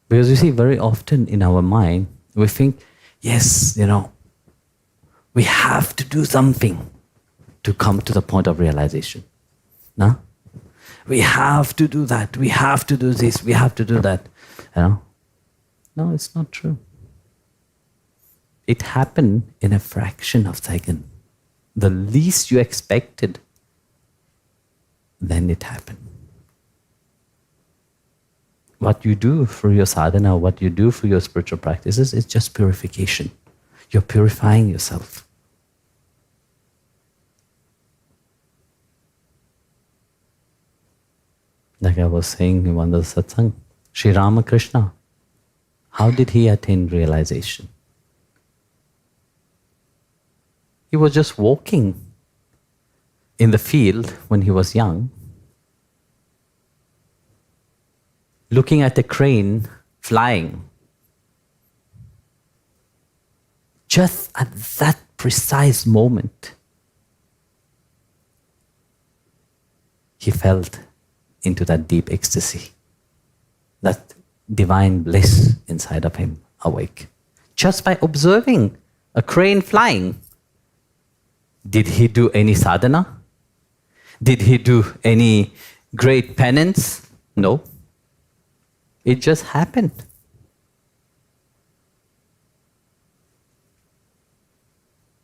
Because you see, very often in our mind, we think, yes, we have to do something to come to the point of realization. No? We have to do that, we have to do this, we have to do that. No, it's not true. It happened in a fraction of a second. The least you expected, then it happened. What you do through your sadhana, what you do through your spiritual practices is just purification. You're purifying yourself. Like I was saying in one of the satsang, Sri Ramakrishna, how did he attain realization? He was just walking in the field when he was young, looking at a crane flying. Just at that precise moment, he felt into that deep ecstasy, that divine bliss inside of him awake. Just by observing a crane flying. Did he do any sadhana? Did he do any great penance? No. It just happened.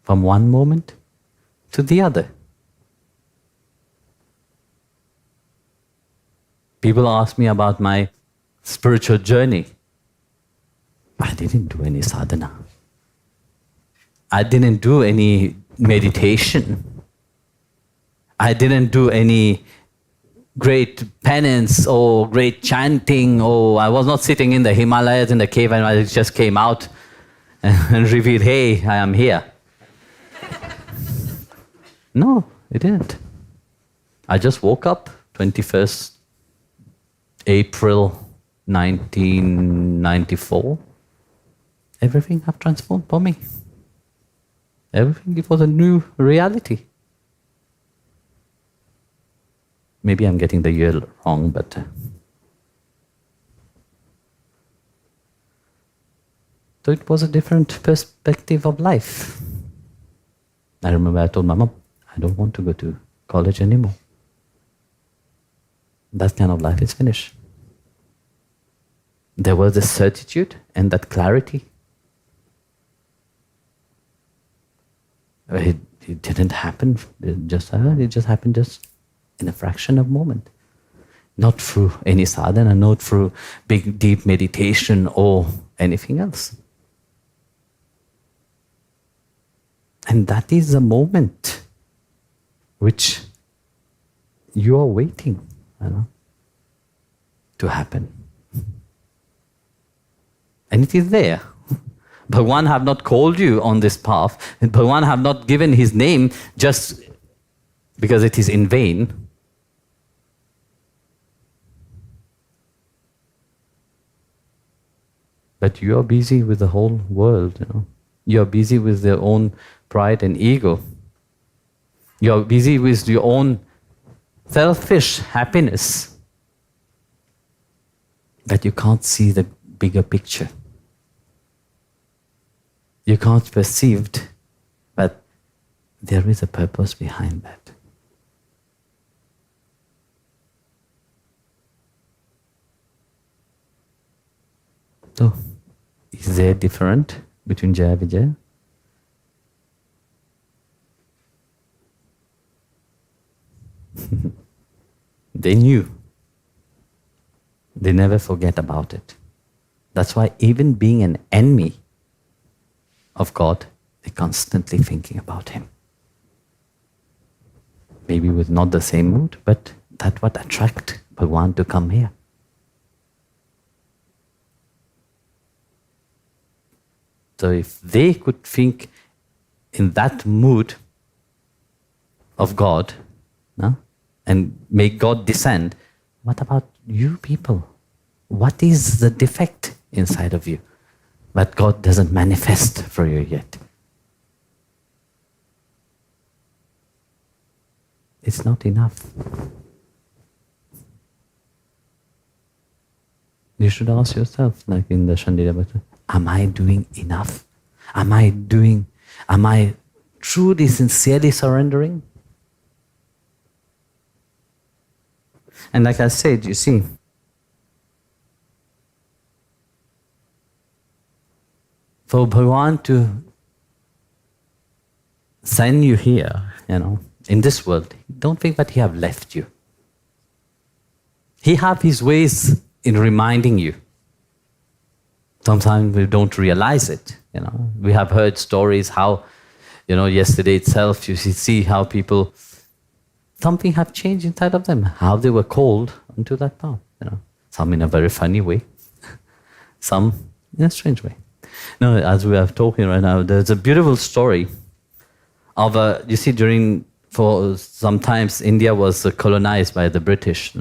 From one moment to the other. People ask me about my spiritual journey. I didn't do any sadhana. I didn't do any meditation. I didn't do any great penance or great chanting, or I was not sitting in the Himalayas in the cave and I just came out and revealed, hey, I am here. No, it didn't. I just woke up 21st April 1994. Everything have transformed for me. Everything, it was a new reality. Maybe I'm getting the year wrong, but so it was a different perspective of life. I remember I told my mom, I don't want to go to college anymore. That kind of life is finished. There was a certitude and that clarity. It didn't happen. It just happened just in a fraction of a moment. Not through any sadhana, not through big, deep meditation or anything else. And that is the moment which you are waiting, to happen. And it is there. Bhagavan have not called you on this path. Bhagavan have not given his name just because it is in vain. But you are busy with the whole world. You are busy with your own pride and ego. You are busy with your own selfish happiness. But you can't see the bigger picture. You can't perceive that there is a purpose behind that. So, is there a difference between Jaya Vijaya? They knew. They never forget about it. That's why even being an enemy of God, they're constantly thinking about Him. Maybe with not the same mood, but that's what attract Bhagavan to come here. So if they could think in that mood of God, and make God descend, what about you people? What is the defect inside of you that God doesn't manifest for you yet? It's not enough. You should ask yourself, like in the Shandila, am I doing enough? Am I truly, sincerely surrendering? And like I said, you see, for Bhagavan to send you here, in this world, don't think that He have left you. He have His ways in reminding you. Sometimes we don't realize it. We have heard stories how, yesterday itself, you see how people, something have changed inside of them, how they were called onto that path. Some in a very funny way, some in a strange way. No, as we are talking right now, there's a beautiful story of you see, for sometimes India was colonized by the British,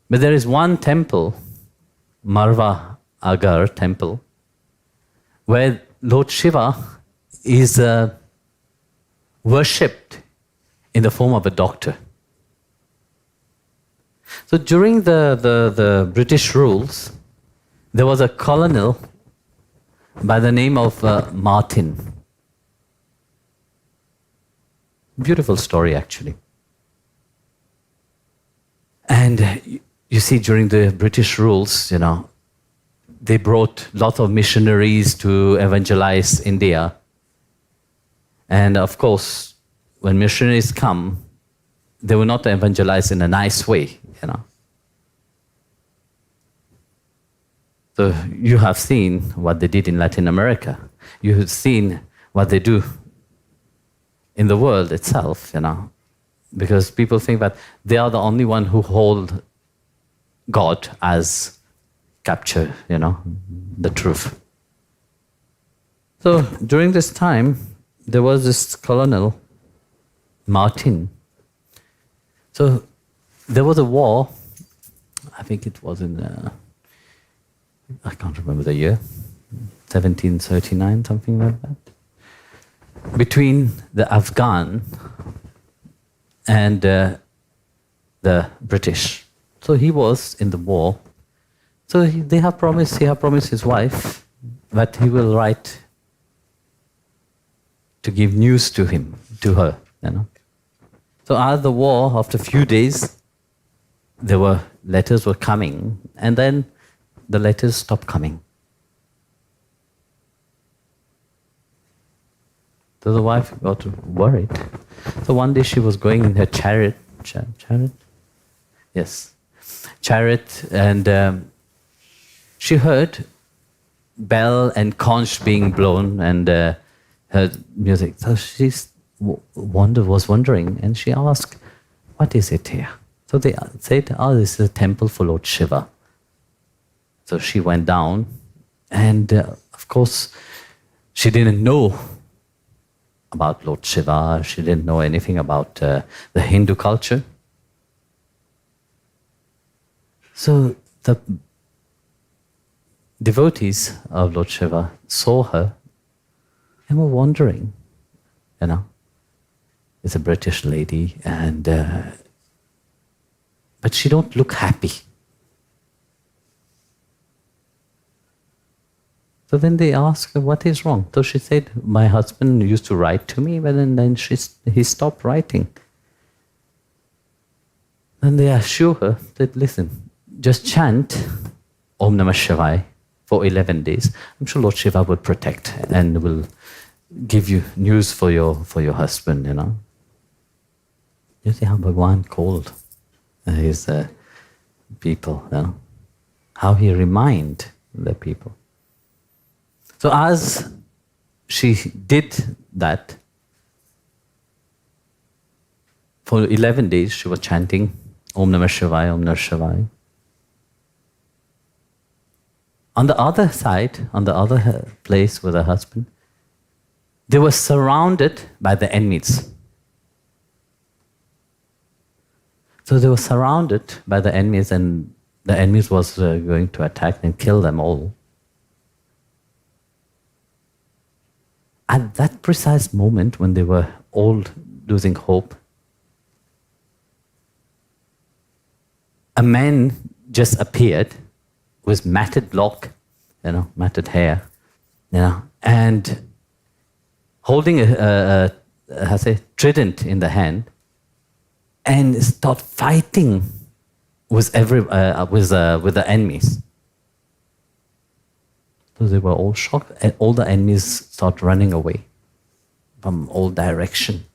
But there is one temple, Marva Agar temple, where Lord Shiva is worshipped in the form of a doctor. So during the British rules, there was a colonel by the name of Martin. Beautiful story, actually. And you see, during the British rules, they brought lots of missionaries to evangelize India. And of course, when missionaries come, they will not evangelize in a nice way, So you have seen what they did in Latin America. You have seen what they do in the world itself, because people think that they are the only one who hold God as capture, the truth. So during this time, there was this colonel, Martin. So there was a war, I think it was in, I can't remember the year, 1739, something like that, between the Afghan and the British. So he was in the war. So he have promised his wife that he will write to give news to her. So as the war, after a few days, letters were coming, and then the letters stopped coming. So the wife got worried. So one day she was going in her chariot. Yes, chariot, and she heard bell and conch being blown and heard music. So she was wondering, and she asked, "What is it here?" So they said, "This is a temple for Lord Shiva." So she went down, and of course, she didn't know about Lord Shiva. She didn't know anything about the Hindu culture. So the devotees of Lord Shiva saw her and were wondering, it's a British lady, and but she don't look happy. So then they asked her, what is wrong? So she said, my husband used to write to me, but then he stopped writing. Then they assure her that, listen, just chant Om Namah Shivaya for 11 days. I'm sure Lord Shiva will protect and will give you news for your husband, You see how Bhagavan called his people, how he remind the people. So as she did that, for 11 days she was chanting Om Namah Shivaya, Om Namah Shivaya. On the other side, on the other place with her husband, they were surrounded by the enemies. So they were surrounded by the enemies, and the enemies was going to attack and kill them all. At that precise moment when they were all losing hope, a man just appeared with matted lock, matted hair, and holding a trident in the hand, and start fighting with the enemies. So they were all shocked, and all the enemies start running away from all direction.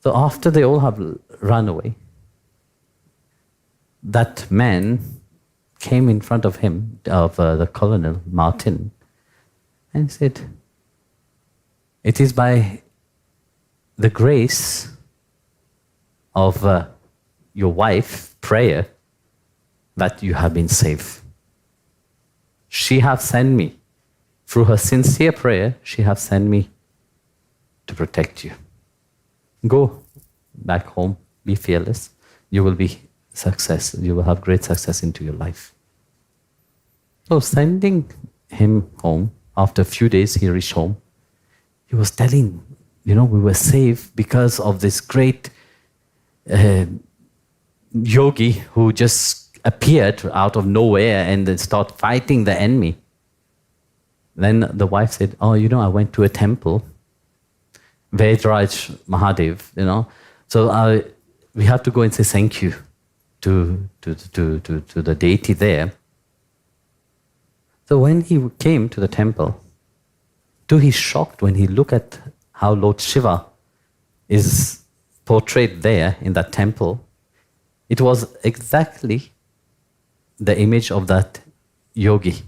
So after they all have run away, that man came in front of him, of the colonel, Martin, and said, "It is by the grace of your wife's prayer that you have been saved. She have sent me, through her sincere prayer, she have sent me to protect you. Go back home, be fearless. You will be success. You will have great success into your life." So sending him home, after a few days he reached home, he was telling, we were saved because of this great yogi who just appeared out of nowhere and then started fighting the enemy. Then the wife said, "Oh, I went to a temple, Vedraj Mahadev, so we have to go and say thank you to the deity there." So when he came to the temple, to his shock, when he looked at how Lord Shiva is portrayed there in that temple, it was exactly the image of that yogi.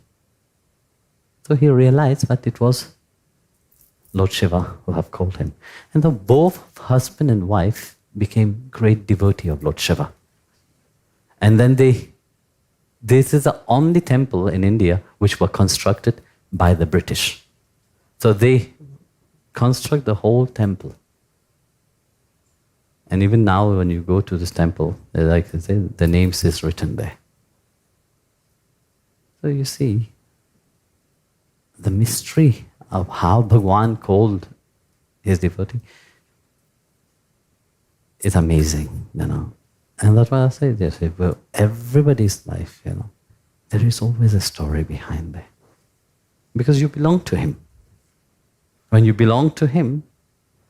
So he realized that it was Lord Shiva who have called him. And so both husband and wife became great devotee of Lord Shiva. And then this is the only temple in India which were constructed by the British. So they construct the whole temple. And even now when you go to this temple, like they say, the names is written there. So you see, the mystery of how Bhagwan called his devotee is amazing, And that's why I say this, well, everybody's life, there is always a story behind there. Because you belong to him. When you belong to him,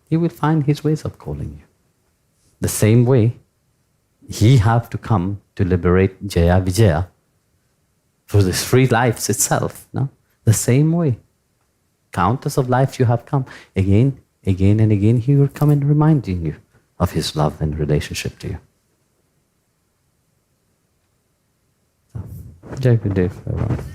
he will find his ways of calling you. The same way, he have to come to liberate Jaya Vijaya for this free life itself. The same way. Countless of lives you have come. Again and again, he will come and reminding you of his love and relationship to you. So, Jai Gurudev, everyone.